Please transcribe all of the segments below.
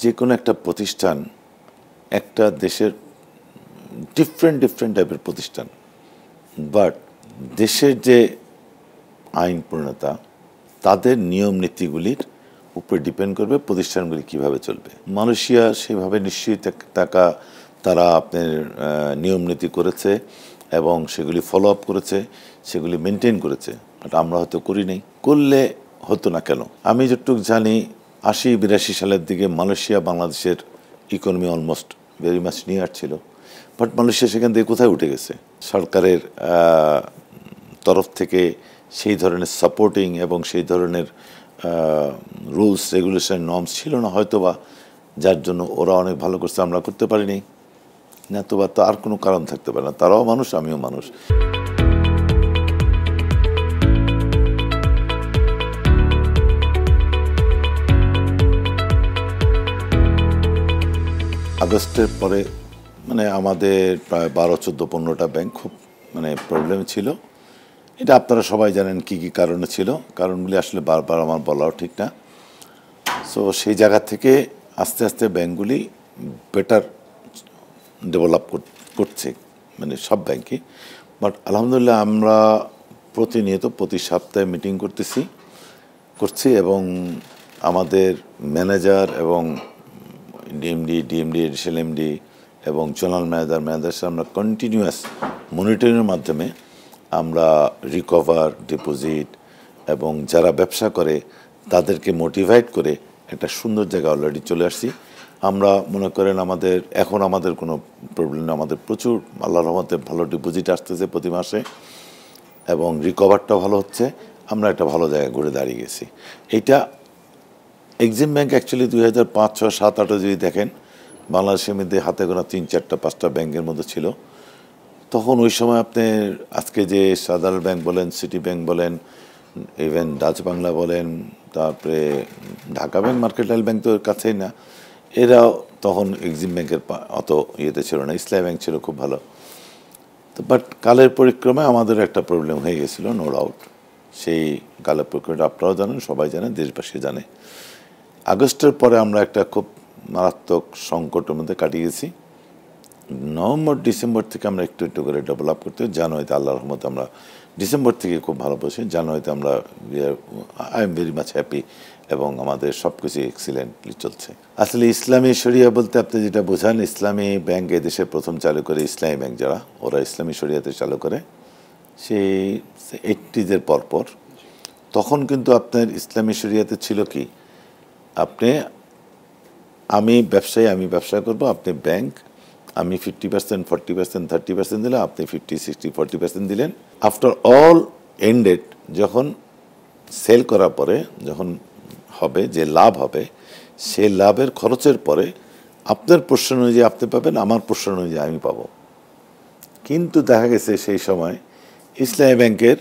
যে কোনো একটা প্রতিষ্ঠান একটা দেশের ডিফারেন্ট টাইপের প্রতিষ্ঠান, বাট দেশের যে আইন প্রণেতা তাদের নিয়ম নীতিগুলির উপরে ডিপেন্ড করবে প্রতিষ্ঠানগুলি কিভাবে চলবে। মালয়েশিয়া সেভাবে নিশ্চয়ই তারা আপনার নিয়ম নীতি করেছে এবং সেগুলি ফলো আপ করেছে, সেগুলি মেনটেন করেছে। বাট আমরা হয়তো করি নাই, করলে হতো না কেন? আমি যতটুকু জানি ৮০-৮২ সালের দিকে মালয়েশিয়া বাংলাদেশের economy almost very much near ছিল, বাট মালয়েশিয়া সেখান থেকে কোথায় উঠে গেছে? সরকারের তরফ থেকে সেই ধরনের সাপোর্টিং এবং সেই ধরনের রুলস রেগুলেশন নর্মস ছিল না হয়তোবা, যার জন্য ওরা অনেক ভালো করছে, আমরা করতে পারিনি। না তো বা তো আর কোনো কারণ থাকতে পারে না, তারাও মানুষ, আমিও মানুষ। আগস্টের পরে মানে আমাদের প্রায় ১২-১৪-১৫টা ব্যাংক খুব মানে প্রবলেম ছিল। এটা আপনারা সবাই জানেন কি কি কারণে ছিল, কারণগুলি আসলে বারবার আমার বলাও ঠিক না। সো সেই জায়গা থেকে আস্তে আস্তে ব্যাংকগুলি বেটার ডেভেলপ করছে, মানে সব ব্যাংকই। বাট আলহামদুলিল্লাহ আমরা প্রতিনিয়ত প্রতি সপ্তাহে মিটিং করছি এবং আমাদের ম্যানেজার এবং ডিএমডি, এডিশনাল এমডি এবং জোনাল ম্যানেজার আমরা কন্টিনিউয়াস মনিটরিংয়ের মাধ্যমে আমরা রিকভার, ডিপোজিট এবং যারা ব্যবসা করে তাদেরকে মোটিভেট করে একটা সুন্দর জায়গা অলরেডি চলে আসছি। আমরা মনে করেন এখন আমাদের কোনো প্রবলেম নেই, আমাদের প্রচুর আল্লাহর রহমতে ভালো ডিপোজিট আসতেছে প্রতি মাসে এবং রিকভারটা ভালো হচ্ছে। আমরা একটা ভালো জায়গায় ঘুরে দাঁড়িয়ে গেছি। এইটা এক্সিম ব্যাংক অ্যাকচুয়ালি 2005, 6, 7, 8 যদি দেখেন বাংলাদেশের মধ্যে হাতে গোনা 3, 4, 5টা ব্যাংকের মধ্যে ছিল। তখন ওই সময় আপনি আজকে যে সাধারণ ব্যাংক বলেন, সিটি ব্যাংক বলেন, ইভেন ডাচ বাংলা বলেন, তারপরে ঢাকা ব্যাংক, মার্কেটাইল ব্যাংক তো কাছেই না, এরাও তখন এক্সিম ব্যাংকের অত ইয়েতে ছিল না। ইসলামী ব্যাংক ছিল খুব ভালো। তো বাট কালের পরিক্রমায় আমাদের একটা প্রবলেম হয়ে গেছিলো, নো ডাউট। সেই কালের পরিক্রমাটা আপনারাও জানেন, সবাই জানে, দেশবাসী জানে। আগস্টের পরে আমরা একটা খুব মারাত্মক সংকটের মধ্যে কাটিয়ে গেছি। নভেম্বর, ডিসেম্বর থেকে আমরা একটু একটু করে ডেভেলপ করতে, জানুয়ারিতে আল্লাহর রহমতে আমরা ডিসেম্বর থেকে খুব ভালো বসে, জানুয়ারিতে আমরা I am very much happy এবং আমাদের সব কিছু এক্সিলেন্টলি চলছে। আসলে ইসলামী শরিয়া বলতে আপনি যেটা বোঝান, ইসলামী ব্যাংক এদেশে প্রথম চালু করে ইসলামী ব্যাংক, যারা ওরা ইসলামী শরিয়াতে চালু করে সেই 80s পরপর। তখন কিন্তু আপনার ইসলামী শরিয়াতে ছিল কি, আমি ব্যবসায়ী, আমি ব্যবসা করব, আপনি ব্যাংক, আমি 50%, 40%, 30% দিলাম, আপনি 50, 60, 40% দিলেন। আফটার অল এন্ডেড, যখন সেল করার পরে যখন হবে যে লাভ হবে, সেই লাভের খরচের পরে আপনার পোর্শন অনুযায়ী আপনি পাবেন, আমার পোর্শন অনুযায়ী আমি পাবো। কিন্তু দেখা গেছে সেই সময় ইসলামী ব্যাংকের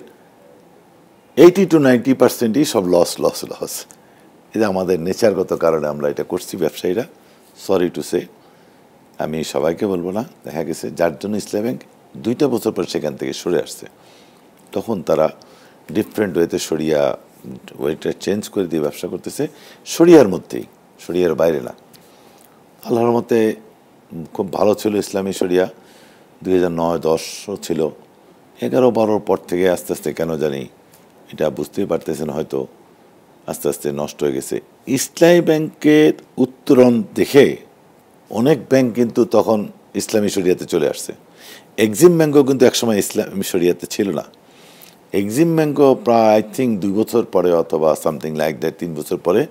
80-90%ই সব লস। এটা আমাদের নেচারগত কারণে আমরা এটা করছি ব্যবসায়ীরা, সরি টু সে, আমি সবাইকে বলবো না। দেখা গেছে যার জন্য ইসলামী ব্যাংক 2টা বছর পর সেখান থেকে সরে আসছে। তখন তারা ডিফারেন্ট ওয়েতে ওয়েটা চেঞ্জ করে দিয়ে ব্যবসা করতেছে, শরিয়ার মধ্যেই, শরিয়ার বাইরে না। আল্লাহর মতে খুব ভালো ছিল ইসলামী শরিয়া, 2009-10ও ছিল। 11-12 পর থেকে আস্তে আস্তে কেন জানি এটা বুঝতেই পারতেছেন, হয়তো আস্তে আস্তে নষ্ট হয়ে গেছে। ইসলামী ব্যাংকের উত্তরণ দেখে অনেক ব্যাংক কিন্তু তখন ইসলামী শরিয়াতে চলে আসছে। এক্সিম ব্যাংকও কিন্তু একসময় ইসলামী শরিয়াতে ছিল না। এক্সিম ব্যাংকও প্রায় আই থিঙ্ক 2 বছর পরে অথবা সামথিং লাইক দ্যাট 3 বছর পরে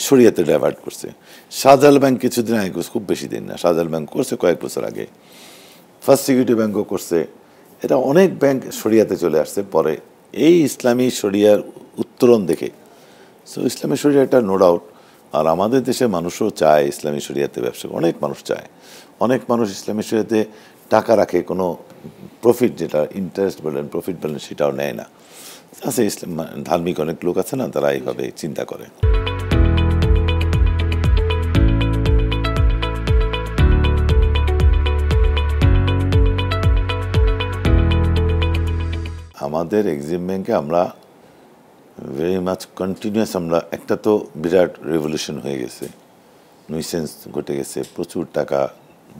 শরিয়াতে ডাইভার্ট করছে। শাহজালাল ব্যাংক কিছুদিন আগে করছে, খুব বেশি দিন না, শাহজালাল ব্যাংক করছে কয়েক বছর আগে। ফার্স্ট সিকিউরিটি ব্যাংকও করছে। এটা অনেক ব্যাংক শরিয়াতে চলে আসছে পরে এই ইসলামী শরিয়ার উত্তরণ দেখে। সো ইসলামী শরিয়াটা নো ডাউট। আর আমাদের দেশে মানুষও চায় ইসলামী শরিয়াতে ব্যবসা, অনেক মানুষ চায়। অনেক মানুষ ইসলামী শরিয়াতে টাকা রাখে, কোনো প্রফিট, যেটা ইন্টারেস্ট বলেন, প্রফিট বলেন, সেটাও নেয় না। আছে ইসলাম ধার্মিক অনেক লোক আছে না, তারা এইভাবে চিন্তা করে। আমাদের এক্সিম ব্যাংকে আমরা ভেরি মাচ কন্টিনিউয়াস, আমরা একটা তো বিরাট রেভলিউশন হয়ে গেছে। নুইসেন্স ঘটে গেছে, প্রচুর টাকা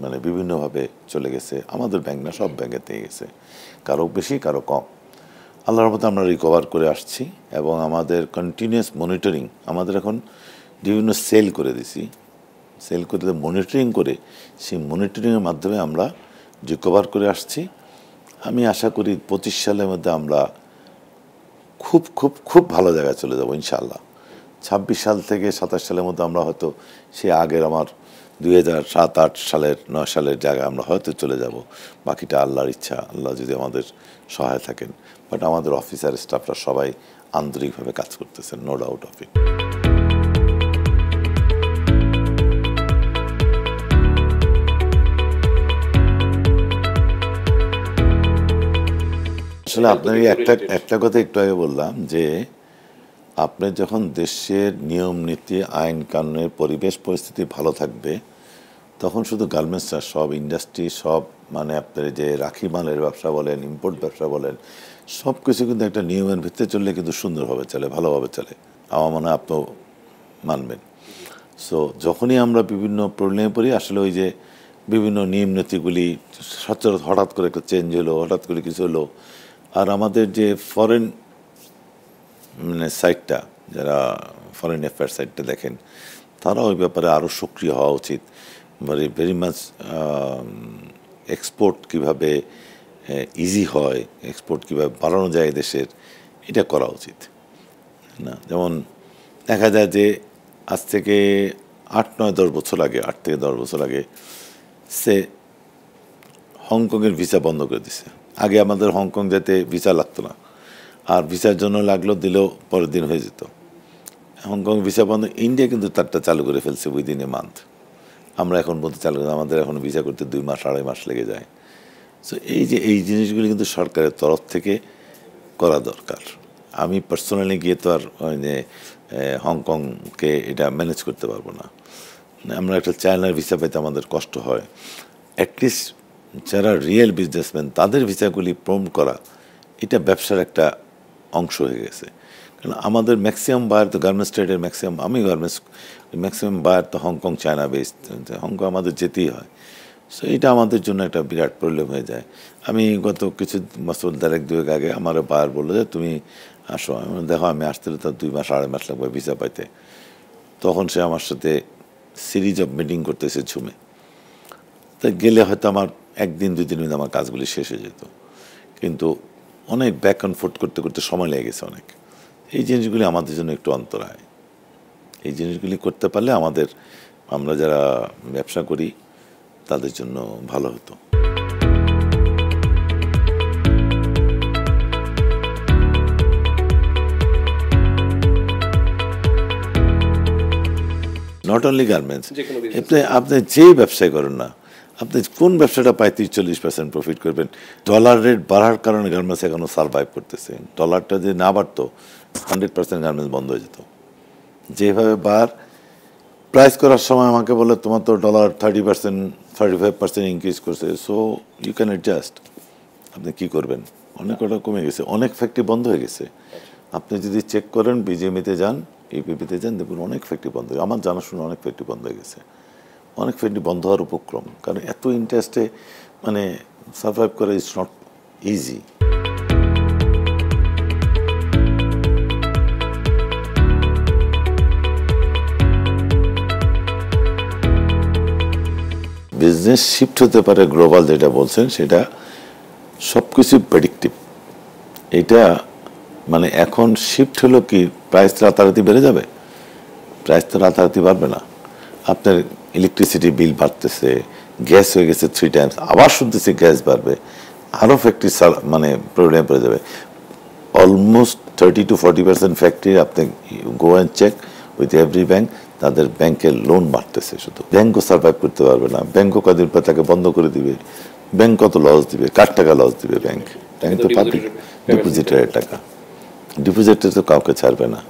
মানে বিভিন্নভাবে চলে গেছে। আমাদের ব্যাংক না, সব ব্যাংকেতে গেছে, কারো বেশি কারো কম। আল্লাহর রহমতে আমরা রিকভার করে আসছি এবং আমাদের কন্টিনিউয়াস মনিটরিং, আমাদের এখন বিভিন্ন সেল করে দিছি, সেল করে মনিটরিং করে সেই মনিটরিংয়ের মাধ্যমে আমরা রিকভার করে আসছি। আমি আশা করি 25 সালের মধ্যে আমরা খুব খুব খুব ভালো জায়গায় চলে যাব ইনশাআল্লাহ। 26 সাল থেকে 27 সালের মধ্যে আমরা হয়তো সে আগের আমার 2007-8 সালের 9 সালের জায়গায় আমরা হয়তো চলে যাব। বাকিটা আল্লাহর ইচ্ছা, আল্লাহ যদি আমাদের সহায় থাকেন। বাট আমাদের অফিসার স্টাফরা সবাই আন্তরিকভাবে কাজ করতেছেন, নো ডাউট অফ ইট। আসলে আপনার একটা কথা একটু আগে বললাম যে আপনি যখন দেশের নিয়ম নীতি আইন কানুনের পরিবেশ পরিস্থিতি ভালো থাকবে, তখন শুধু গার্মেন্টস না, সব ইন্ডাস্ট্রি, সব মানে আপনার যে রাখি মালের ব্যবসা বলেন, ইম্পোর্ট ব্যবসা বলেন, সব কিছু কিন্তু একটা নিয়মের ভিত্তিতে চললে কিন্তু সুন্দরভাবে চলে, ভালোভাবে চলে। আমার মনে হয় আপনিও মানবেন। সো যখনই আমরা বিভিন্ন প্রবলেমে পড়ি, আসলে ওই যে বিভিন্ন নিয়ম নীতিগুলি সচরাচর হঠাৎ করে একটা চেঞ্জ হলো, হঠাৎ করে কিছু হলো। আর আমাদের যে ফরেন মানে সাইডটা, যারা ফরেন অ্যাফেয়ার সাইডটা দেখেন, তারা ওই ব্যাপারে আরও সক্রিয় হওয়া উচিত। মানে ভেরি মাচ এক্সপোর্ট কীভাবে ইজি হয়, এক্সপোর্ট কীভাবে বাড়ানো যায় দেশের, এটা করা উচিত না। যেমন দেখা যায় যে আজ থেকে 8-9-10 বছর আগে, 8 থেকে 10 বছর আগে সে হংকংয়ের ভিসা বন্ধ করে দিছে। আগে আমাদের হংকং যেতে ভিসা লাগতো না, আর ভিসার জন্য লাগলো, দিলেও পরের দিন হয়ে যেত। হংকং ভিসা বন্ধ। ইন্ডিয়া কিন্তু তারটা চালু করে ফেলছে উইদিন এ মান্থ। আমরা এখন বলতে চালু করি, আমাদের এখন ভিসা করতে 2 মাস 2.5 মাস লেগে যায়। সো এই যে এই জিনিসগুলি কিন্তু সরকারের তরফ থেকে করা দরকার। আমি পার্সোনালি গিয়ে তো আর যে হংকংকে এটা ম্যানেজ করতে পারবো না। আমরা একটা চায়নার ভিসা পেতে আমাদের কষ্ট হয়। অ্যাটলিস্ট যারা রিয়েল বিজনেসম্যান, তাদের ভিসাগুলি প্রমোট করা, এটা ব্যবসার একটা অংশ হয়ে গেছে। কারণ আমাদের ম্যাক্সিমাম বায়ার তো গার্মেন্টস ট্রেডের ম্যাক্সিমাম, আমি গার্মেন্টস ম্যাক্সিমাম বায়ার তো হংকং, চায়না বেসড। হংকং আমাদের যেতেই হয়। সো এটা আমাদের জন্য একটা বিরাট প্রবলেম হয়ে যায়। আমি গত কিছু বছর 1-2 আগে আমার বায়ার বললো যে তুমি আসো। দেখো আমি আসতে তো 2 মাস 2.5 মাস লাগবে ভিসা পাইতে। তখন সে আমার সাথে সিরিজ অফ মিটিং করতেছে ঝুমে। তাই গেলে হয়তো আমার 1 দিন 2 দিনের মধ্যে আমার কাজগুলি শেষ হয়ে যেত, কিন্তু অনেক ব্যাক অ্যান্ড ফোর্থ করতে করতে সময় লেগে গেছে অনেক। এই জিনিসগুলি আমাদের জন্য একটু অন্তরায়। এই জিনিসগুলি করতে পারলে আমরা যারা ব্যবসা করি তাদের জন্য ভালো হতো। নট অনলি গার্মেন্টস, আপনি যেই ব্যবসায় করেন না, আপনি কোন ব্যবসাটা পায় 30-40% প্রফিট করবেন। ডলার রেট বাড়ার কারণে গার্মেন্টস এখনও সার্ভাইভ করতেছে। ডলারটা যদি না বাড়তো 100% গার্মেন্টস বন্ধ হয়ে যেত। যেভাবে প্রাইস করার সময় আমাকে বলে তোমার তো ডলার 30%-35% ইনক্রিজ করছে, সো ইউ ক্যান অ্যাডজাস্ট। আপনি কী করবেন? অনেক কটা কমে গেছে, অনেক ফ্যাক্টরি বন্ধ হয়ে গেছে। আপনি যদি চেক করেন, বিজেএমইতে যান, ইপিপিতে যান, দেখুন অনেক ফ্যাক্টরি বন্ধ হয়ে, আমার জানাশোনা অনেক ফ্যাক্টরি বন্ধ হয়ে গেছে। অনেক ফ্যাক্টরি বন্ধ হওয়ার উপক্রম, কারণ এত ইন্টারেস্টে মানে সার্ভাইভ করা is not easy. Business shift হতে পারে গ্লোবাল, যেটা বলছেন সেটা সব কিছু প্রেডিক্টিভ। এটা মানে এখন শিফট হলো কি, প্রাইস রাতারাতি বেড়ে যাবে? প্রাইস তো রাতারাতি বাড়বে না। আপনার ইলেকট্রিসিটি বিল বাড়তেছে, গ্যাস হয়ে গেছে 3 টাইমস, আবার শুনতেছি গ্যাস বাড়বে, আরও ফ্যাক্টরি মানে প্রবলেম পড়ে যাবে। অলমোস্ট 30-40% ফ্যাক্টরি আপনি go and check with every bank, তাদের ব্যাংকের লোন বাড়তেছে। শুধু ব্যাংকও সার্ভাইভ করতে পারবে না। ব্যাংকও কদিন পর তাকে বন্ধ করে দিবে। ব্যাংক কত লস দিবে? কার টাকা লস দিবে? ব্যাংক তো পাবলিক ডিপোজিটারের টাকা। ডিপোজিটে তো কাউকে ছাড়বে না।